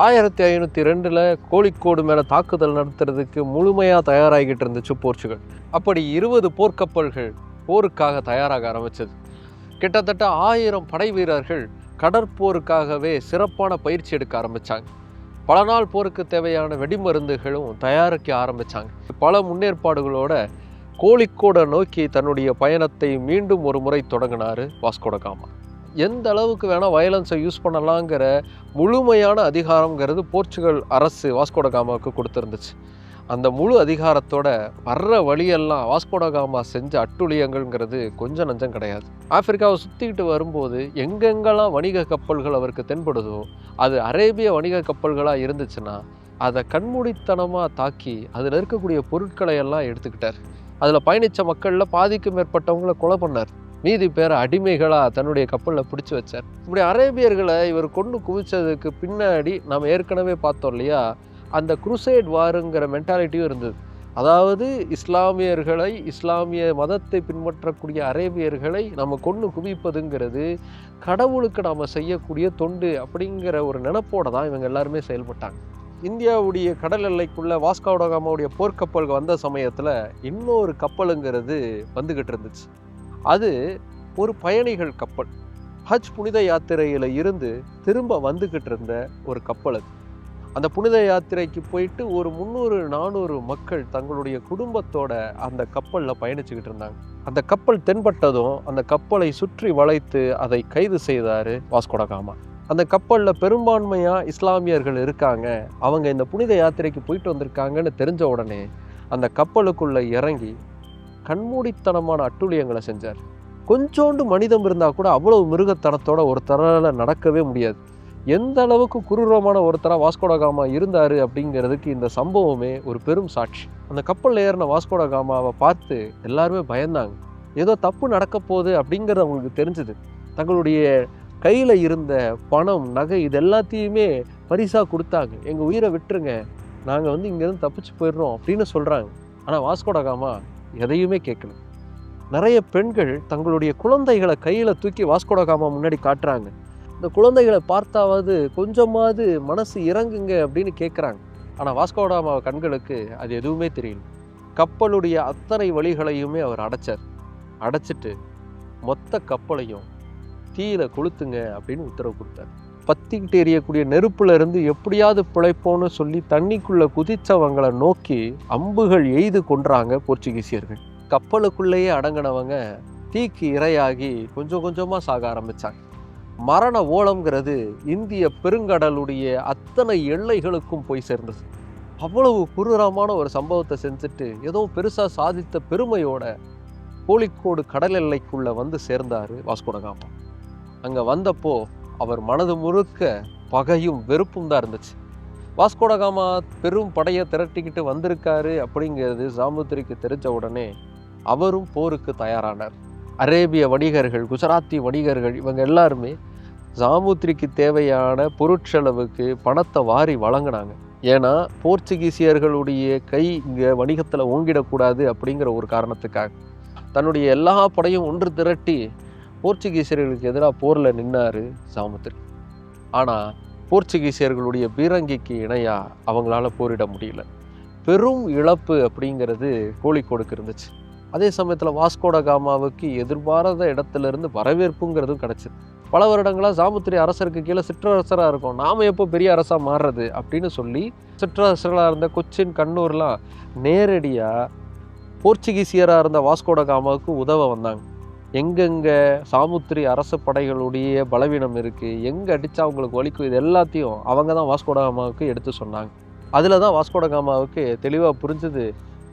1502 கோழிக்கோடு மேலே தாக்குதல் நடத்துறதுக்கு முழுமையாக தயாராகிட்டு இருந்துச்சு போர்ச்சுகல். அப்படி 20 போர்க்கப்பல்கள் போருக்காக தயாராக ஆரம்பிச்சது. கிட்டத்தட்ட 1000 படை வீரர்கள் கடற்போருக்காகவே சிறப்பான பயிற்சி எடுக்க ஆரம்பித்தாங்க. பல நாள் போருக்கு தேவையான வெடிமருந்துகளும் தயாரிக்க ஆரம்பித்தாங்க. பல முன்னேற்பாடுகளோட கோழிக்கோடை நோக்கி தன்னுடைய பயணத்தை மீண்டும் ஒரு முறை தொடங்கினார் வாஸ்கோட காமா. எந்த அளவுக்கு வேணால் வயலன்ஸை யூஸ் பண்ணலாங்கிற முழுமையான அதிகாரங்கிறது போர்ச்சுகல் அரசு வாஸ்கோட காமாவுக்கு கொடுத்துருந்துச்சு. அந்த முழு அதிகாரத்தோட வர்ற வழியெல்லாம் வாஸ்கோட காமா செஞ்ச அட்டுழியங்கள்ங்கிறது கொஞ்சம் நஞ்சம் கிடையாது. ஆப்பிரிக்காவை சுற்றிக்கிட்டு வரும்போது எங்கெங்கெல்லாம் வணிக கப்பல்கள் அவருக்கு தென்படுதோ, அது அரேபிய வணிக கப்பல்களாக இருந்துச்சுன்னா அதை கண்மூடித்தனமாக தாக்கி அதில் இருக்கக்கூடிய பொருட்களை எல்லாம் எடுத்துக்கிட்டார். அதில் பயணித்த மக்களில் பாதிக்கு மேற்பட்டவங்களை கொலை பண்ணார். மீதி பேரை அடிமைகளாக தன்னுடைய கப்பலில் பிடிச்சி வச்சார். இப்படி அரேபியர்களை இவர் கொண்டு குவிச்சதுக்கு பின்னாடி நம்ம ஏற்கனவே பார்த்தோம் இல்லையா, அந்த குருசேட் வாருங்கிற மென்டாலிட்டியும் இருந்தது. அதாவது இஸ்லாமியர்களை, இஸ்லாமிய மதத்தை பின்பற்றக்கூடிய அரேபியர்களை நம்ம கொண்டு குவிப்பதுங்கிறது கடவுளுக்கு நாம் செய்யக்கூடிய தொண்டு அப்படிங்கிற ஒரு நினைப்போடு தான் இவங்க எல்லாருமே செயல்பட்டாங்க. இந்தியாவுடைய கடல் எல்லைக்குள்ளே வாஸ்கோட காமாவுடைய போர்க்கப்பல் வந்த சமயத்தில் இன்னொரு கப்பலுங்கிறது வந்துக்கிட்டு இருந்துச்சு. அது ஒரு பயணிகள் கப்பல். ஹஜ் புனித யாத்திரையில் இருந்து திரும்ப வந்துக்கிட்டு இருந்த ஒரு கப்பல் அது. அந்த புனித யாத்திரைக்கு போயிட்டு ஒரு 300-400 மக்கள் தங்களுடைய குடும்பத்தோட அந்த கப்பலில் பயணிச்சுக்கிட்டு இருந்தாங்க. அந்த கப்பல் தென்பட்டதும் அந்த கப்பலை சுற்றி வளைத்து அதை கைது செய்தார் வாஸ்கோட காமா. அந்த கப்பலில் பெரும்பான்மையாக இஸ்லாமியர்கள் இருக்காங்க, அவங்க இந்த புனித யாத்திரைக்கு போயிட்டு வந்திருக்காங்கன்னு தெரிஞ்ச உடனே அந்த கப்பலுக்குள்ளே இறங்கி கண்மூடித்தனமான அட்டுழியங்களை செஞ்சார். கொஞ்சோண்டு மனிதம் இருந்தால் கூட அவ்வளவு மிருகத்தனத்தோட ஒருத்தரால் நடக்கவே முடியாது. எந்த அளவுக்கு குரூரமான ஒருத்தராக வாஸ்கோட காமா இருந்தார் அப்படிங்கிறதுக்கு இந்த சம்பவமே ஒரு பெரும் சாட்சி. அந்த கப்பலில் ஏறின வாஸ்கோட காமாவை பார்த்து எல்லாருமே பயந்தாங்க. ஏதோ தப்பு நடக்க போகுது அப்படிங்கிறது அவங்களுக்கு தெரிஞ்சுது. தங்களுடைய கையில் இருந்த பணம், நகை, இது எல்லாத்தையுமே பரிசாக கொடுத்தாங்க. எங்கள் உயிரை விட்டுருங்க, நாங்கள் இங்கேருந்து தப்பிச்சு போயிடுறோம் அப்படின்னு சொல்கிறாங்க. ஆனால் வாஸ்கோட காமா எதையுமே கேட்கல. நிறைய பெண்கள் தங்களுடைய குழந்தைகளை கையில் தூக்கி வாஸ்கோட காமா முன்னாடி காட்டுறாங்க. இந்த குழந்தைகளை பார்த்தாவது கொஞ்சமாவது மனசு இறங்குங்க அப்படின்னு கேட்குறாங்க. ஆனால் வாஸ்கோட காமா கண்களுக்கு அது எதுவுமே தெரியல. கப்பலுடைய அத்தனை வழிகளையுமே அவர் அடைச்சிட்டு மொத்த கப்பலையும் தீயில கொளுத்துங்க அப்படின்னு உத்தரவு கொடுத்தாரு. பத்திக்கிட்டு எரியக்கூடிய நெருப்புல இருந்து எப்படியாவது பிழைப்போன்னு சொல்லி தண்ணிக்குள்ள குதிச்சவங்களை நோக்கி அம்புகள் எய்து கொன்றாங்க போர்ச்சுகீசியர்கள். கப்பலுக்குள்ளேயே அடங்கினவங்க தீக்கு இரையாகி கொஞ்சம் கொஞ்சமா சாக ஆரம்பிச்சாங்க. மரண ஓலம்ங்கிறது இந்திய பெருங்கடலுடைய அத்தனை எல்லைகளுக்கும் போய் சேர்ந்தது. அவ்வளவு குரூரமான ஒரு சம்பவத்தை செஞ்சுட்டு ஏதோ பெருசா சாதித்த பெருமையோட கோழிக்கோடு கடல் எல்லைக்குள்ள வந்து சேர்ந்தாரு வாஸ்கோடகாமா. அங்க வந்தப்போ அவர் மனது முழுக்க பகையும் வெறுப்பும் தான் இருந்துச்சு. வாஸ்கோடகாமா பெரும் படையை திரட்டிக்கிட்டு வந்திருக்காரு அப்படிங்கிறது சாமுத்திரிக்கு தெரிஞ்ச உடனே அவரும் போருக்கு தயாரானார். அரேபிய வணிகர்கள், குஜராத்தி வணிகர்கள் இவங்க எல்லாருமே சாமுத்திரிக்கு தேவையான பொருட்செலவுக்கு பணத்தை வாரி வழங்கினாங்க. ஏன்னா போர்ச்சுகீசியர்களுடைய கை இங்கே வணிகத்தில் ஓங்கிடக்கூடாது அப்படிங்கிற ஒரு காரணத்துக்காக தன்னுடைய எல்லா படையும் ஒன்று திரட்டி போர்ச்சுகீசியர்களுக்கு எதிராக போரில் நின்னாரு சாமுத்திரி. ஆனால் போர்ச்சுகீசியர்களுடைய பீரங்கிக்கு இணையாக அவங்களால போரிட முடியல. பெரும் இழப்பு அப்படிங்கிறது கோழிக்கோடுக்கு இருந்துச்சு. அதே சமயத்தில் வாஸ்கோடகாமாவுக்கு எதிர்பாராத இடத்துலேருந்து வரவேற்புங்கிறதும் கிடச்சிது. பல வருடங்களாக சாமுத்திரி அரசருக்கு கீழே சிற்றரசராக இருக்கும், நாம் எப்போ பெரிய அரசாக மாறுறது அப்படின்னு சொல்லி சிற்றரசர்களாக இருந்த கொச்சின், கண்ணூர்லாம் நேரடியாக போர்ச்சுகீசியராக இருந்த வாஸ்கோடகாமாவுக்கு உதவ வந்தாங்க. எங்கெங்கே சாமுத்திரி அரச படைகளுடைய பலவீனம் இருக்குது, எங்கே அடித்தா அவங்களுக்கு வலிக்கும், இது எல்லாத்தையும் அவங்க தான் வாஸ்கோடகாமாவுக்கு எடுத்து சொன்னாங்க. அதில் தான் வாஸ்கோடகாமாவுக்கு தெளிவாக புரிஞ்சுது,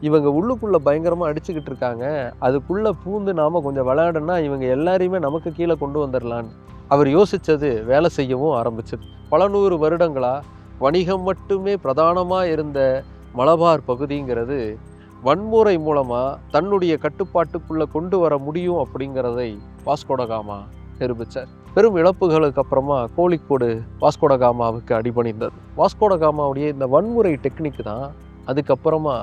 இவங்க உள்ளுக்குள்ளே பயங்கரமாக அடிச்சுக்கிட்டு இருக்காங்க, அதுக்குள்ளே பூந்து நாம் கொஞ்சம் விளையாடுனா இவங்க எல்லாரையுமே நமக்கு கீழே கொண்டு வந்துடலான்னு அவர் யோசித்தது வேலை செய்யவும் ஆரம்பிச்சது. பல நூறு வருடங்களாக வணிகம் மட்டுமே பிரதானமாக இருந்த மலபார் பகுதிங்கிறது வன்முறை மூலமாக தன்னுடைய கட்டுப்பாட்டுக்குள்ளே கொண்டு வர முடியும் அப்படிங்கிறதை வாஸ்கோடகாமா நிரூபித்தார். பெரும் இழப்புகளுக்கு அப்புறமா கோழிக்கோடு வாஸ்கோடகாமாவுக்கு அடிபணிந்தது. வாஸ்கோடகாமாவுடைய இந்த வன்முறை டெக்னிக் தான் அதுக்கப்புறமா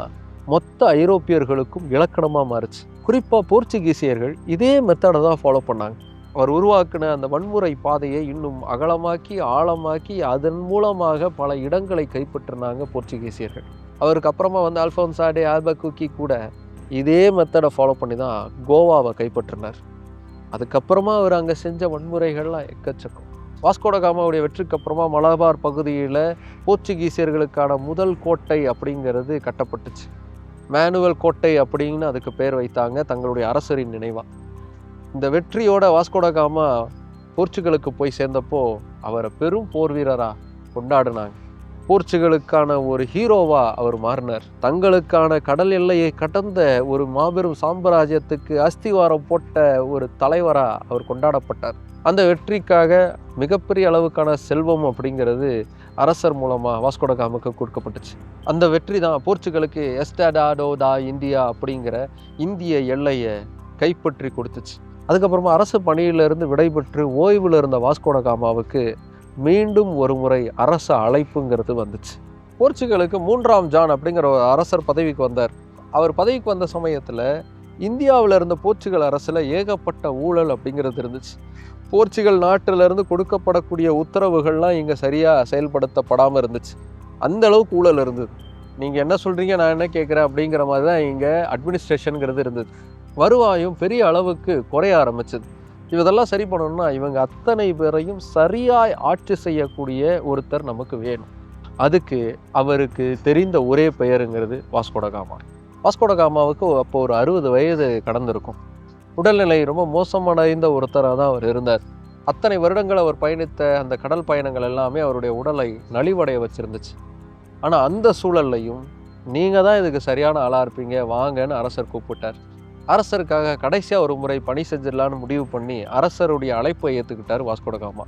மொத்த ஐரோப்பியர்களுக்கும் இலக்கணமாக மாறுச்சு. குறிப்பாக போர்ச்சுகீசியர்கள் இதே மெத்தடை தான் ஃபாலோ பண்ணாங்க. அவர் உருவாக்கின அந்த வன்முறை பாதையை இன்னும் அகலமாக்கி ஆழமாக்கி அதன் மூலமாக பல இடங்களை கைப்பற்றினாங்க போர்ச்சுகீசியர்கள். அவருக்கு அப்புறமா வந்து அல்ஃபோன்சா டே ஆல்புகுர்கி கூட இதே மெத்தடை ஃபாலோ பண்ணி தான் கோவாவை கைப்பற்றினார். அதுக்கப்புறமா அவர் அங்கே செஞ்ச வன்முறைகள்லாம் எக்கச்சக்கம். வாஸ்கோடகாமாவுடைய வெற்றிக்கு அப்புறமா மலபார் பகுதியில் போர்ச்சுகீசியர்களுக்கான முதல் கோட்டை அப்படிங்கிறது கட்டப்பட்டுச்சு. மேனுவல் கோட்டை அப்படின்னு அதுக்கு பேர் வைத்தாங்க தங்களுடைய அரசரின் நினைவாக. இந்த வெற்றியோட வாஸ்கோடகாமா போர்ச்சுகலுக்கு போய் சேர்ந்தப்போ அவரை பெரும் போர் வீரராக கொண்டாடினாங்க. போர்ச்சுகலுக்கான ஒரு ஹீரோவா அவர் மாறினார். தங்களுக்கான கடல் எல்லையை கடந்த ஒரு மாபெரும் சாம்ராஜ்யத்துக்கு அஸ்திவாரம் போட்ட ஒரு தலைவராக அவர் கொண்டாடப்பட்டார். அந்த வெற்றிக்காக மிகப்பெரிய அளவுக்கான செல்வம் அப்படிங்கிறது அரசர் மூலமாக வாஸ்கோடகாமுக்கு கொடுக்கப்பட்டுச்சு. அந்த வெற்றி தான் போர்ச்சுகலுக்கு எஸ்டாடோ டா இந்தியா அப்படிங்கிற இந்திய எல்லையை கைப்பற்றி கொடுத்துச்சு. அதுக்கப்புறமா அரசு பணியிலிருந்து விடைபெற்று ஓய்வில் இருந்த வாஸ்கோடகாமாவுக்கு மீண்டும் ஒரு முறை அரச அழைப்புங்கிறது வந்துச்சு. போர்ச்சுகலுக்கு 3ஆம் ஜான் அப்படிங்கிற ஒரு அரசர் பதவிக்கு வந்தார். அவர் பதவிக்கு வந்த சமயத்தில் இந்தியாவில் இருந்த போர்ச்சுகல் அரசில் ஏகப்பட்ட ஊழல் அப்படிங்கிறது இருந்துச்சு. போர்ச்சுகல் நாட்டிலிருந்து கொடுக்கப்படக்கூடிய உத்தரவுகள்லாம் இங்கே சரியாக செயல்படுத்தப்படாமல் இருந்துச்சு. அந்த அளவுக்கு ஊழல் இருந்தது. நீங்கள் என்ன சொல்கிறீங்க, நான் என்ன கேட்குறேன் அப்படிங்கிற மாதிரி தான் இங்கே அட்மினிஸ்ட்ரேஷனுங்கிறது இருந்தது. வருவாயும் பெரிய அளவுக்கு குறைய ஆரம்பிச்சது. இதெல்லாம் சரி பண்ணணும்னா இவங்க அத்தனை பேரையும் சரியாய் ஆட்சி செய்யக்கூடிய ஒருத்தர் நமக்கு வேணும். அதுக்கு அவருக்கு தெரிந்த ஒரே பெயருங்கிறது வாஸ்கோடகாமா. வாஸ்கோடகாமாவுக்கு அப்போ ஒரு 60 வயது கடந்திருக்கும். உடல்நிலை ரொம்ப மோசமடைந்த ஒருத்தராக தான் அவர் இருந்தார். அத்தனை வருடங்கள் அவர் பயணித்த அந்த கடல் பயணங்கள் எல்லாமே அவருடைய உடலை நலிவடைய வச்சிருந்துச்சு. ஆனால் அந்த சூழல்லையும் நீங்கள் தான் இதுக்கு சரியான ஆளாக இருப்பீங்க, வாங்கன்னு அரசர் கூப்பிட்டார். அரசருக்காக கடைசியாக ஒரு முறை பணி செஞ்சிடலான்னு முடிவு பண்ணி அரசருடைய அழைப்பை ஏற்றுக்கிட்டார் வாஸ்கோடகாமா.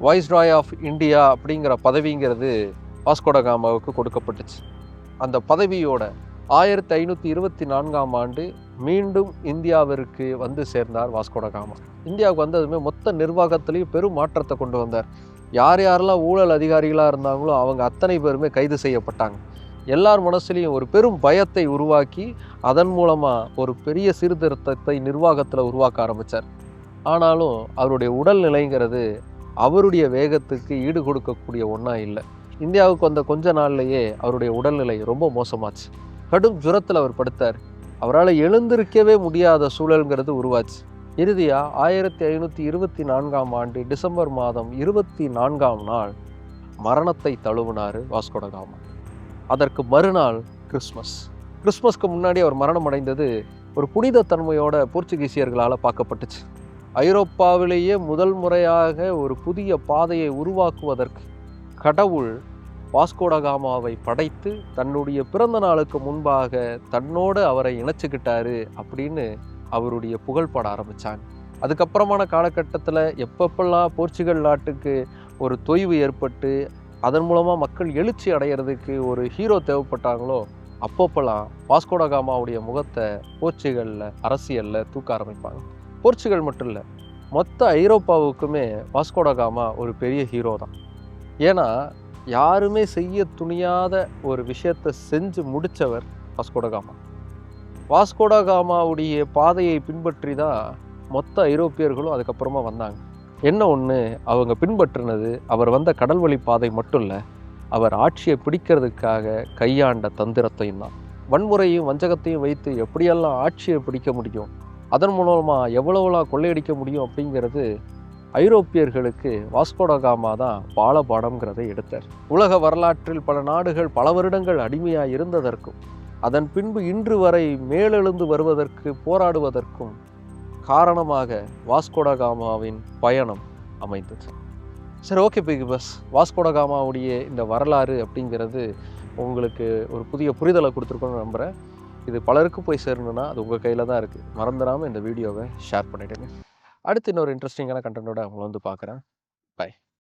வாய்ஸ்ராய் ஆஃப் இந்தியா அப்படிங்கிற பதவிங்கிறது வாஸ்கோடகாமாவுக்கு கொடுக்கப்பட்டுச்சு. அந்த பதவியோட 1524ஆம் ஆண்டு மீண்டும் இந்தியாவிற்கு வந்து சேர்ந்தார் வாஸ்கோடகாமா. இந்தியாவுக்கு வந்ததுமே மொத்த நிர்வாகத்திலையும் பெரும் மாற்றத்தை கொண்டு வந்தார். யார் யாரெல்லாம் ஊழல் அதிகாரிகளாக இருந்தாங்களோ அவங்க அத்தனை பேருமே கைது செய்யப்பட்டாங்க. எல்லார் மனசுலையும் ஒரு பெரும் பயத்தை உருவாக்கி அதன் மூலமாக ஒரு பெரிய சீர்திருத்தத்தை நிர்வாகத்தில் உருவாக்க ஆரம்பித்தார். ஆனாலும் அவருடைய உடல்நிலைங்கிறது அவருடைய வேகத்துக்கு ஈடு கொடுக்கக்கூடிய ஒன்றா இல்லை. இந்தியாவுக்கு வந்த கொஞ்ச நாள்லேயே அவருடைய உடல்நிலை ரொம்ப மோசமாச்சு. கடும் ஜுரத்தில் அவர் படுத்தார். அவரால் எழுந்திருக்கவே முடியாத சூழல்ங்கிறது உருவாச்சு. இறுதியாக 1524ஆம் ஆண்டு டிசம்பர் மாதம் 24ஆம் நாள் மரணத்தை தழுவினார் வாஸ்கோடகாமா. அதற்கு மறுநாள் கிறிஸ்மஸ்க்கு முன்னாடி அவர் மரணம் அடைந்தது ஒரு புனித தன்மையோட போர்ச்சுகீசியர்களால் பார்க்கப்பட்டுச்சு. ஐரோப்பாவிலேயே முதல் முறையாக ஒரு புதிய பாதையை உருவாக்குவதற்கு கடவுள் வாஸ்கோடகாமாவை படைத்து தன்னுடைய பிறந்த நாளுக்கு முன்பாக தன்னோடு அவரை இணைச்சிக்கிட்டாரு அப்படின்னு அவருடைய புகழ்பாட ஆரம்பித்தாங்க. அதுக்கப்புறமான காலகட்டத்தில் எப்பப்பெல்லாம் போர்ச்சுகல் நாட்டுக்கு ஒரு தொய்வு ஏற்பட்டு அதன் மூலமாக மக்கள் எழுச்சி அடைகிறதுக்கு ஒரு ஹீரோ தேவைப்பட்டாங்களோ அப்பப்பெல்லாம் வாஸ்கோடகாமாவுடைய முகத்தை போர்ச்சுகலில் அரசியலில் தூக்க ஆரம்பிப்பாங்க. போர்ச்சுகல் மட்டும் இல்லை, மொத்த ஐரோப்பாவுக்குமே வாஸ்கோடகாமா ஒரு பெரிய ஹீரோ தான். ஏன்னா யாருமே செய்ய துணியாத ஒரு விஷயத்தை செஞ்சு முடித்தவர் வாஸ்கோடகாமா. வாஸ்கோடகாமாவுடைய பாதையை பின்பற்றி தான் மொத்த ஐரோப்பியர்களும் அதுக்கப்புறமா வந்தாங்க. என்ன ஒன்று, அவங்க பின்பற்றினது அவர் வந்த கடல் வழி பாதை மட்டும் இல்லை, அவர் ஆட்சியை பிடிக்கிறதுக்காக கையாண்ட தந்திரத்தையும் தான். வன்முறையும் வஞ்சகத்தையும் வைத்து எப்படியெல்லாம் ஆட்சியை பிடிக்க முடியும், அதன் மூலமாக எவ்வளோலாம் கொள்ளையடிக்க முடியும் அப்படிங்கிறது ஐரோப்பியர்களுக்கு வாஸ்கோடகாமா தான் பாலபாடம்ங்கிறதை எடுத்தார். உலக வரலாற்றில் பல நாடுகள் பல வருடங்கள் அடிமையாக இருந்ததற்கும் அதன் பின்பு இன்று வரை மேலெழுந்து வருவதற்கு போராடுவதற்கும் காரணமாக வாஸ்கோடகாமாவின் பயணம் அமைந்தது. சரி, ஓகே பிக் பாஸ், வாஸ்கோடகாமாவுடைய இந்த வரலாறு அப்படிங்கிறது உங்களுக்கு ஒரு புதிய புரிதலை கொடுத்துருக்கோன்னு நம்புகிறேன். இது பலருக்கு போய் சேரணுன்னா அது உங்கள் கையில் தான் இருக்குது. மறந்துடாமல் இந்த வீடியோவை ஷேர் பண்ணிவிடுங்க. அடுத்து இன்னொரு இன்ட்ரெஸ்டிங்கான கண்டென்ட்டோட உங்களை வந்து பார்க்குறேன். பை.